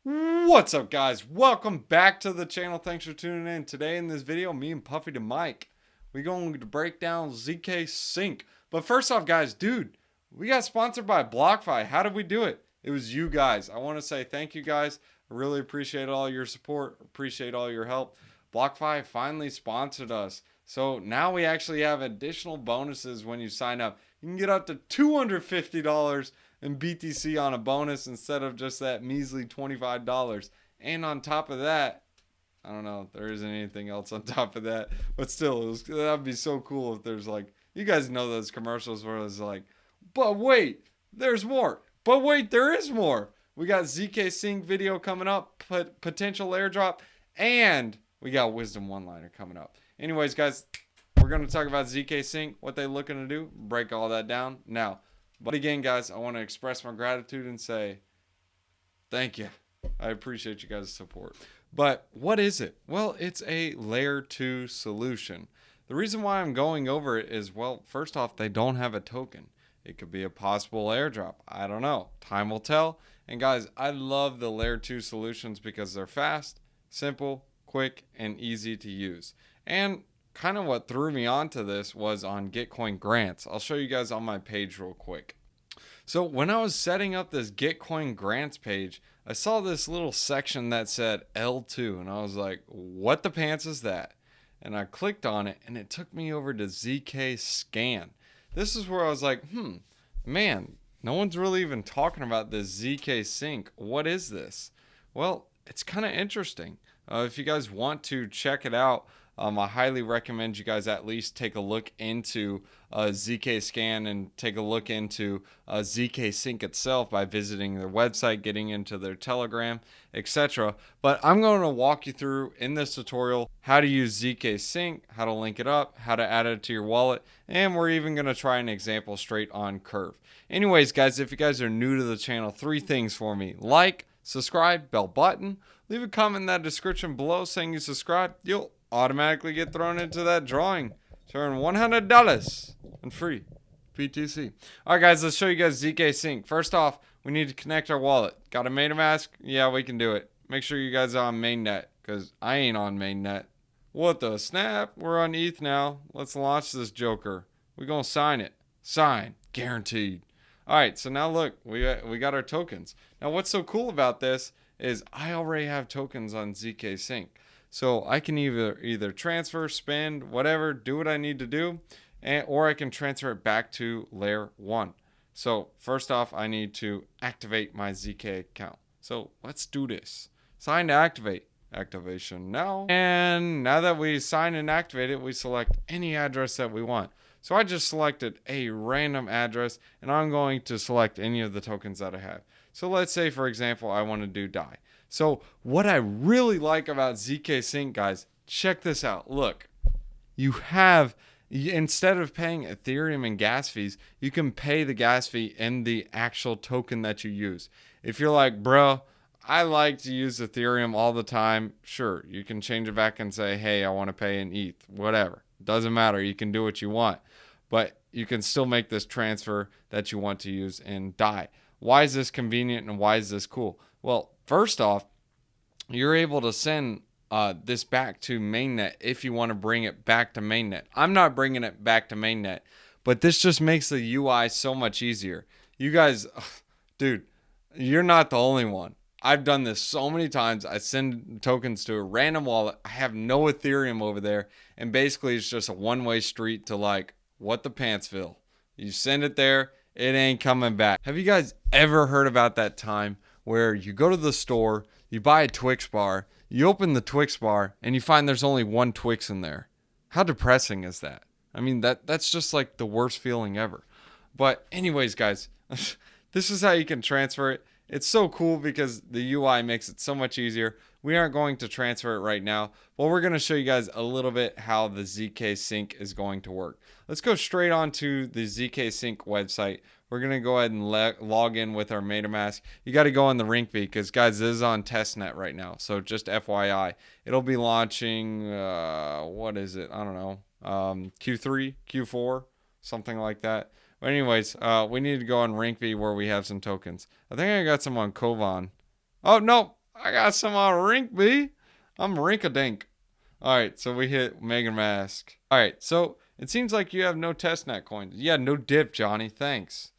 What's up, guys? Welcome back to the channel. Thanks for tuning in. Today in this video, me and Puffy the Mike, we're going to break down ZK Sync. But first off, guys, dude, we got sponsored by BlockFi. How did we do it? It was you guys. I want to say thank you, guys. I really appreciate all your support. Appreciate all your help. BlockFi finally sponsored us. So now we actually have additional bonuses when you sign up. You can get up to $250 in BTC on a bonus instead of just that measly $25. And on top of that, I don't know if there isn't anything else on top of that, but still, that'd be so cool if there's like, you guys know those commercials where it's like, but wait, there's more. But wait, there is more. We got ZK Sync video coming up, potential airdrop, and we got Wisdom One Liner coming up. Anyways, guys, we're going to talk about ZK Sync, what they're looking to do, break all that down now. But again, guys, I want to express my gratitude and say thank you. I appreciate you guys' support. But what is it? Well, it's a layer 2 solution. The reason why I'm going over it is, well, first off, they don't have a token. It could be a possible airdrop. I don't know. Time will tell. And guys, I love the layer 2 solutions because they're fast, simple, quick, and easy to use. And kind of what threw me onto this was on Gitcoin grants. I'll show you guys on my page real quick. So when I was setting up this Gitcoin grants page, I saw this little section that said L2 and I was like, what the pants is that? And I clicked on it and it took me over to ZK Scan. This is where I was like, man, no one's really even talking about this ZK Sync. What is this? Well, it's kind of interesting. If you guys want to check it out, I highly recommend you guys at least take a look into ZK Scan and take a look into ZK Sync itself by visiting their website, getting into their Telegram, etc. But I'm going to walk you through in this tutorial how to use ZK Sync, how to link it up, how to add it to your wallet, and we're even going to try an example straight on Curve. Anyways, guys, if you guys are new to the channel, 3 things for me: like, subscribe, bell button, leave a comment in that description below saying you subscribe. You'll automatically get thrown into that drawing to earn $100 and free BTC. All right, guys, let's show you guys ZK Sync. First off, we need to connect our wallet. Got a MetaMask? Yeah, we can do it. Make sure you guys are on mainnet because I ain't on mainnet. What the snap? We're on ETH now. Let's launch this joker. We're going to sign it. Sign. Guaranteed. All right, so now look, we got our tokens. Now, what's so cool about this is I already have tokens on ZK Sync. So I can either transfer, spend, whatever, do what I need to do, or I can transfer it back to layer 1. So first off, I need to activate my ZK account. So let's do this. Sign to activate. Activation now. And now that we sign and activate it, we select any address that we want. So I just selected a random address and I'm going to select any of the tokens that I have. So let's say, for example, I want to do DAI. So what I really like about ZK Sync, guys, check this out. Look, you have, instead of paying Ethereum and gas fees, you can pay the gas fee in the actual token that you use. If you're like, bro, I like to use Ethereum all the time, sure, you can change it back and say, hey, I want to pay in ETH, whatever. Doesn't matter. You can do what you want, but you can still make this transfer that you want to use in DAI. Why is this convenient and why is this cool? Well, first off, you're able to send this back to mainnet if you want to bring it back to mainnet. I'm not bringing it back to mainnet, but this just makes the UI so much easier. You guys, dude, you're not the only one. I've done this so many times. I send tokens to a random wallet. I have no Ethereum over there. And basically it's just a one-way street to like what the pants feel. You send it there, it ain't coming back. Have you guys ever heard about that time where you go to the store, you buy a Twix bar, you open the Twix bar, and you find there's only one Twix in there? How depressing is that? I mean, that's just like the worst feeling ever. But anyways, guys, this is how you can transfer it. It's so cool because the UI makes it so much easier. We aren't going to transfer it right now, but we're going to show you guys a little bit how the ZK Sync is going to work. Let's go straight on to the ZK Sync website. We're going to go ahead and log in with our MetaMask. You got to go on the Rinkeby because, guys, this is on testnet right now. So just FYI, it'll be launching, what is it? I don't know, Q3, Q4, something like that. But anyways, we need to go on Rinkeby where we have some tokens. I think I got some on Kovan. Oh, no. I got some on Rink B. I'm Rinkadink. All right, so we hit Mega Mask. All right, so it seems like you have no testnet coins. Yeah, no dip, Johnny. Thanks.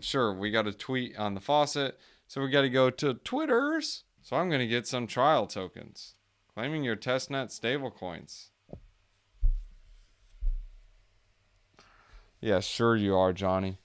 Sure, we got a tweet on the faucet, so we got to go to Twitter's. So I'm gonna get some trial tokens, claiming your testnet stablecoins. Yeah, sure you are, Johnny.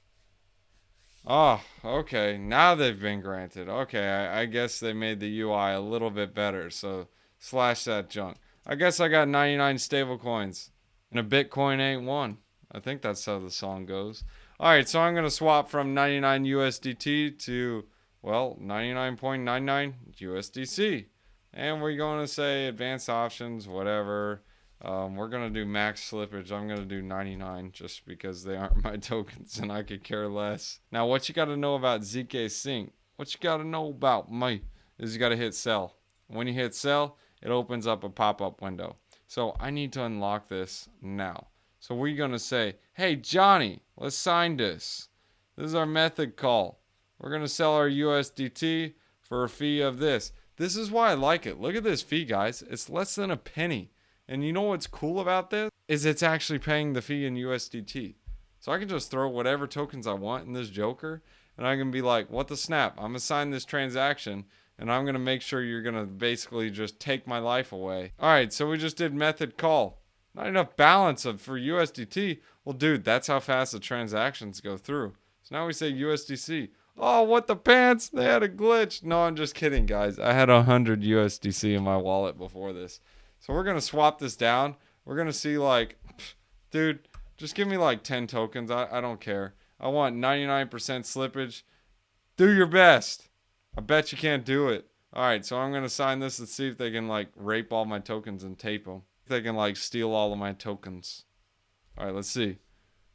Oh, okay. Now they've been granted. Okay, I guess they made the UI a little bit better. So slash that junk. I guess I got 99 stable coins. And a Bitcoin ain't one. I think that's how the song goes. Alright, so I'm going to swap from 99 USDT to, well, 99.99 USDC. And we're going to say advanced options, whatever. We're going to do max slippage. I'm going to do 99 just because they aren't my tokens and I could care less. Now, what you got to know about ZK Sync, what you got to know about me is you got to hit sell. When you hit sell, it opens up a pop-up window. So I need to unlock this now. So we're going to say, hey, Johnny, let's sign this. This is our method call. We're going to sell our USDT for a fee of this. This is why I like it. Look at this fee, guys. It's less than a penny. And you know what's cool about this? Is it's actually paying the fee in USDT. So I can just throw whatever tokens I want in this Joker. And I can be like, what the snap? I'm going to sign this transaction. And I'm going to make sure you're going to basically just take my life away. All right, so we just did method call. Not enough balance for USDT. Well, dude, that's how fast the transactions go through. So now we say USDC. Oh, what the pants? They had a glitch. No, I'm just kidding, guys. I had 100 USDC in my wallet before this. So we're going to swap this down. We're going to see like, dude, just give me like 10 tokens. I don't care. I want 99% slippage. Do your best. I bet you can't do it. All right, so I'm going to sign this and see if they can like rape all my tokens and tape them. If they can like steal all of my tokens. All right, let's see.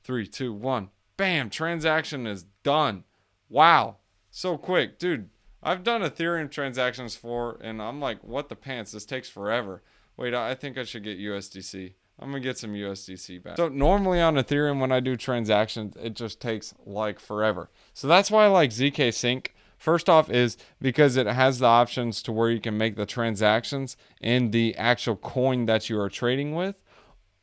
3, 2, 1. Bam, transaction is done. Wow, so quick. Dude, I've done Ethereum transactions for, and I'm like, what the pants? This takes forever. Wait, I think I should get USDC. I'm going to get some USDC back. So normally on Ethereum, when I do transactions, it just takes like forever. So that's why I like ZK Sync. First off is because it has the options to where you can make the transactions in the actual coin that you are trading with.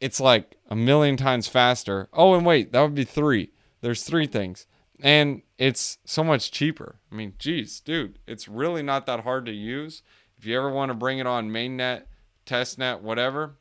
It's like a million times faster. Oh, and wait, that would be 3. There's 3 things. And it's so much cheaper. I mean, geez, dude, it's really not that hard to use. If you ever want to bring it on mainnet, testnet, whatever,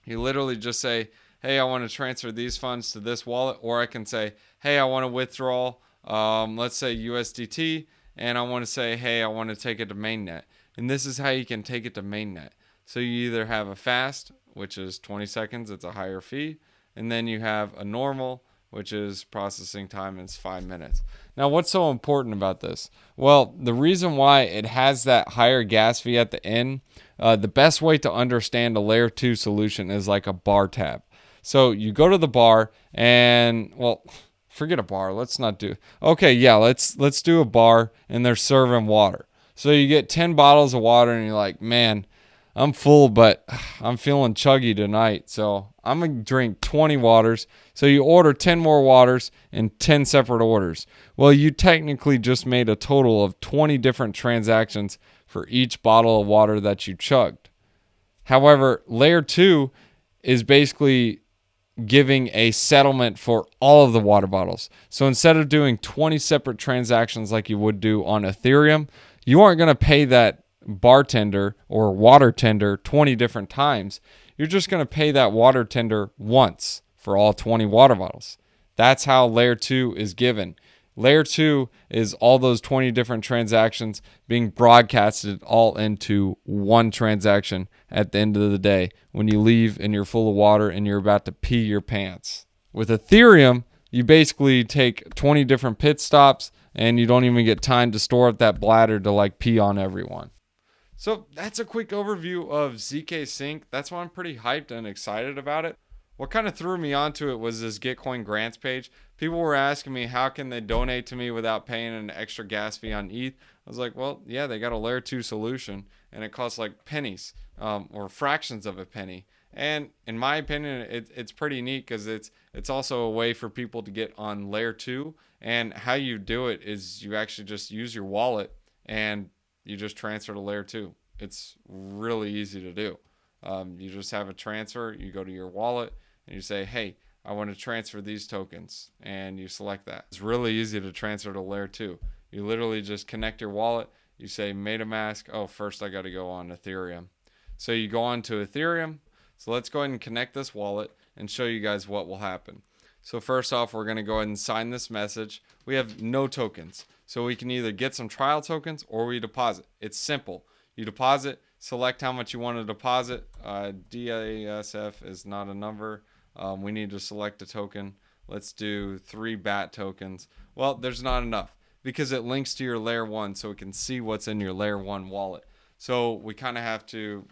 you literally just say, hey, I want to transfer these funds to this wallet. Or I can say, hey, I want to withdraw, let's say USDT. And I want to say, hey, I want to take it to mainnet. And this is how you can take it to mainnet. So you either have a fast, which is 20 seconds, it's a higher fee. And then you have a normal, which is processing time is 5 minutes. Now, what's so important about this? Well, the reason why it has that higher gas fee at the end, the best way to understand a layer 2 solution is like a bar tab. So you go to the bar and, well, forget a bar. Let's not do. Okay, yeah, let's do a bar and they're serving water. So you get 10 bottles of water and you're like, man, I'm full, but I'm feeling chuggy tonight. So I'm going to drink 20 waters. So you order 10 more waters in 10 separate orders. Well, you technically just made a total of 20 different transactions for each bottle of water that you chugged. However, layer 2 is basically giving a settlement for all of the water bottles. So instead of doing 20 separate transactions like you would do on Ethereum, you aren't going to pay that bartender or water tender 20 different times. You're just going to pay that water tender once for all 20 water bottles. That's how layer 2 is given. Layer 2 is all those 20 different transactions being broadcasted all into one transaction at the end of the day when you leave and you're full of water and you're about to pee your pants. With Ethereum, you basically take 20 different pit stops and you don't even get time to store up that bladder to like pee on everyone. So that's a quick overview of ZK Sync. That's why I'm pretty hyped and excited about it. What kind of threw me onto it was this Gitcoin grants page. People were asking me how can they donate to me without paying an extra gas fee on ETH. I was like, well, yeah, they got a layer 2 solution and it costs like pennies or fractions of a penny. And in my opinion, it's pretty neat because it's also a way for people to get on layer 2. And how you do it is you actually just use your wallet and you just transfer to layer 2. It's really easy to do. You just have a transfer. You go to your wallet and you say, hey, I want to transfer these tokens, and you select that. It's really easy to transfer to layer 2. You literally just connect your wallet. You say MetaMask. Oh, first I got to go on Ethereum. So you go on to Ethereum. So let's go ahead and connect this wallet and show you guys what will happen. So first off, we're going to go ahead and sign this message. We have no tokens. So we can either get some trial tokens or we deposit. It's simple. You deposit, select how much you want to deposit. DASF is not a number. We need to select a token. Let's do 3 BAT tokens. Well, there's not enough because it links to your layer 1 so we can see what's in your layer 1 wallet. So we kind of have to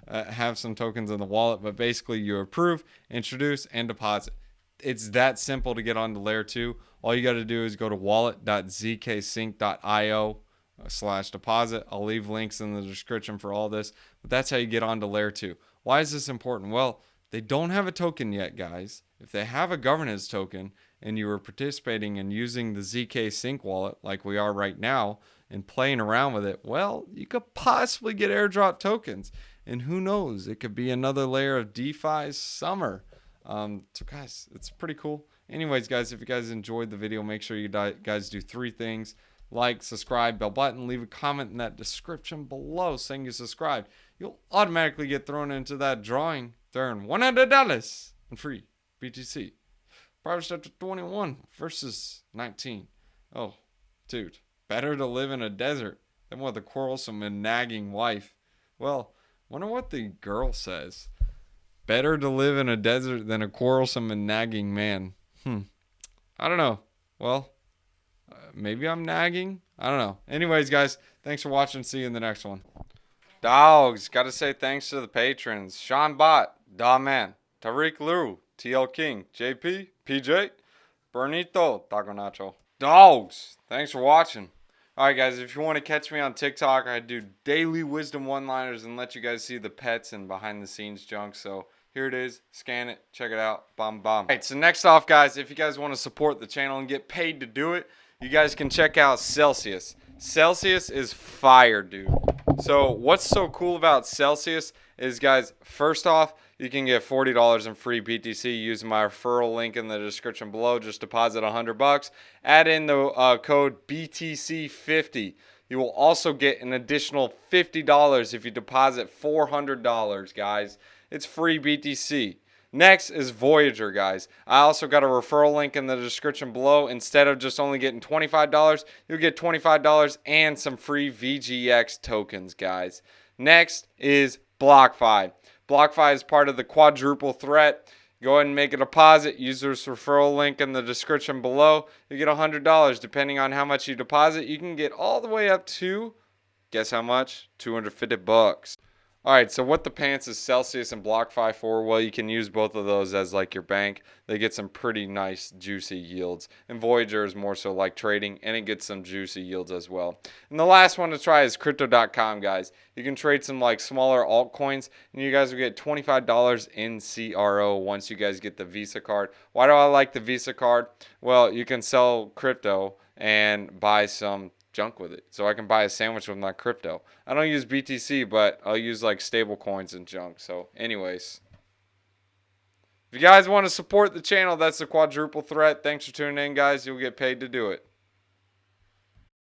have some tokens in the wallet, but basically you approve, introduce, and deposit. It's that simple to get onto layer 2. All you got to do is go to wallet.zksync.io/deposit. I'll leave links in the description for all this, but that's how you get onto layer 2. Why is this important? Well, they don't have a token yet, guys. If they have a governance token and you were participating in using the ZK Sync wallet like we are right now and playing around with it, well, you could possibly get airdrop tokens. And who knows, it could be another layer of DeFi's summer. So guys, it's pretty cool. Anyways, guys, if you guys enjoyed the video, make sure you guys do 3 things. Like, subscribe, bell button, leave a comment in that description below saying you subscribed. You'll automatically get thrown into that drawing to earn $100 in free BTC. Proverbs chapter 21 verses 19. Oh, dude, better to live in a desert than with a quarrelsome and nagging wife. Well, wonder what the girl says. Better to live in a desert than a quarrelsome and nagging man. I don't know. Well, maybe I'm nagging. I don't know. Anyways, guys, thanks for watching. See you in the next one. Dogs, got to say thanks to the patrons. Sean Bott, Da Man, Tariq Liu, TL King, JP, PJ, Bernito, Taco Nacho. Dogs, thanks for watching. Alright guys, if you want to catch me on TikTok, I do daily wisdom one-liners and let you guys see the pets and behind the scenes junk. So here it is. Scan it. Check it out. Bomb. Alright, so next off, guys, if you guys want to support the channel and get paid to do it, you guys can check out Celsius. Celsius is fire, dude. So what's so cool about Celsius is, guys, first off, you can get $40 in free BTC using my referral link in the description below. Just deposit $100. Add in the code BTC50. You will also get an additional $50 if you deposit $400, guys. It's free BTC. Next is Voyager, guys. I also got a referral link in the description below. Instead of just only getting $25, you'll get $25 and some free VGX tokens, guys. Next is BlockFi. BlockFi is part of the quadruple threat. Go ahead and make a deposit. Use this referral link in the description below. You get $100. Depending on how much you deposit, you can get all the way up to, guess how much? $250. Alright, so what the pants is Celsius and BlockFi for? Well, you can use both of those as like your bank. They get some pretty nice juicy yields. And Voyager is more so like trading, and it gets some juicy yields as well. And the last one to try is Crypto.com, guys. You can trade some like smaller altcoins, and you guys will get $25 in CRO once you guys get the Visa card. Why do I like the Visa card? Well, you can sell crypto and buy some junk with it, so I can buy a sandwich with my crypto. I don't use BTC, but I'll use like stable coins and junk. So anyways, if you guys want to support the channel, that's the quadruple threat. Thanks for tuning in, guys. You'll get paid to do it.